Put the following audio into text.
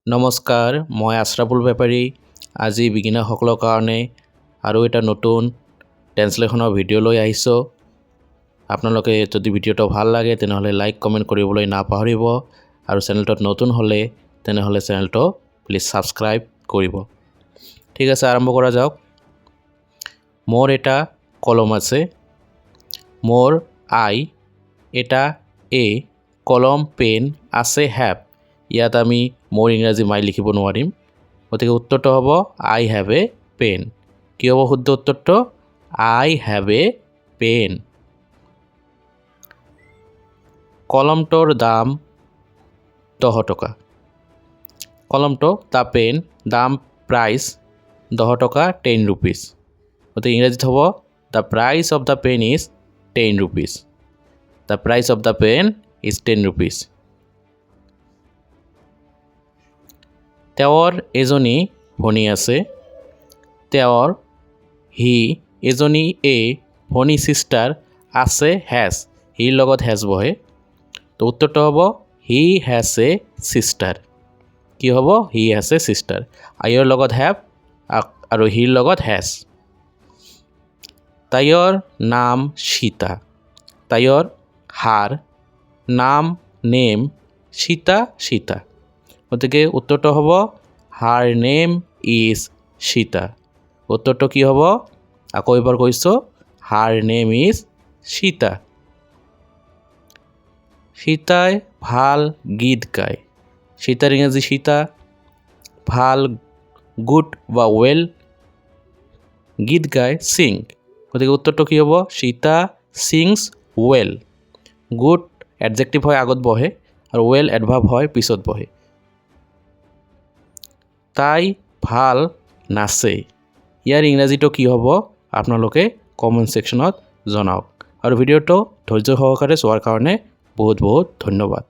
নমস্কাৰ, মই আশ্ৰাফুল বেপাৰী। আজি বিগিনাৰসকলৰ কাৰণে আৰু এটা নতুন ট্ৰেন্সলেশ্যনৰ ভিডিঅ' লৈ আহিছোঁ। আপোনালোকে যদি ভিডিঅ'টো ভাল লাগে তেনেহ'লে লাইক কমেণ্ট কৰিবলৈ নাপাহৰিব আৰু চেনেলটোত নতুন হ'লে তেনেহ'লে চেনেলটো প্লিজ ছাবস্ক্ৰাইব কৰিব। ঠিক আছে, আৰম্ভ কৰা যাওক। মোৰ এটা কলম আছে। মোৰ আই এটা কলম পেন আছে হেভ। ইয়াত আমি মোৰ ইংৰাজী মাই লিখিব নোৱাৰিম, গতিকে উত্তৰটো হ'ব আই হেভ এ পেন। কি হ'ব শুদ্ধ উত্তৰটো? আই হেভ এ পেন। কলমটোৰ দাম 10 টকা। কলমটো দ্য পেন দাম প্ৰাইচ 10 টকা 10 rupees। গতিকে ইংৰাজীত হ'ব the price of the pen is 10 rupees। The price of the pen is 10 rupees। তেওঁৰ এজনী ভনী আছে। তেওঁৰ এজনী ভনী চিষ্টাৰ আছে হেজ। হিৰ লগত হেজ বহে, তো উত্তৰটো হ'ব হি হেজ এ চিষ্টাৰ। কি হ'ব? He has a sister. আইৰ লগত হেভ আৰু হিৰ লগত হেজ। তাইৰ নাম সীতা। তাইৰ নেম সীতা। গতিকে উত্তৰটো হ'ব হাৰ নেম ইজ সীতা। উত্তৰটো কি হ'ব? আকৌ এবাৰ কৈছোঁ, হাৰ নেম ইজ সীতা। সীতাই ভাল গীত গায়। সীতাৰ ইংৰাজী সীতা। ভাল গুড বা ৱেল গীত গায় চিং। গতিকে উত্তৰটো কি হ'ব? সীতা ছিংছ ৱেল। গুড এডজেক্টিভ হয় আগত বহে আৰু ৱেল এডভাৰ্ব হয় পিছত বহে। তাই ভাল নাচে। ইয়াৰ ইংৰাজীটো কি হ'ব আপোনালোকে কমেণ্ট ছেকশ্যনত জনাওক। আৰু ভিডিঅ'টো ধৈৰ্য সহকাৰে চোৱাৰ কাৰণে বহুত বহুত ধন্যবাদ।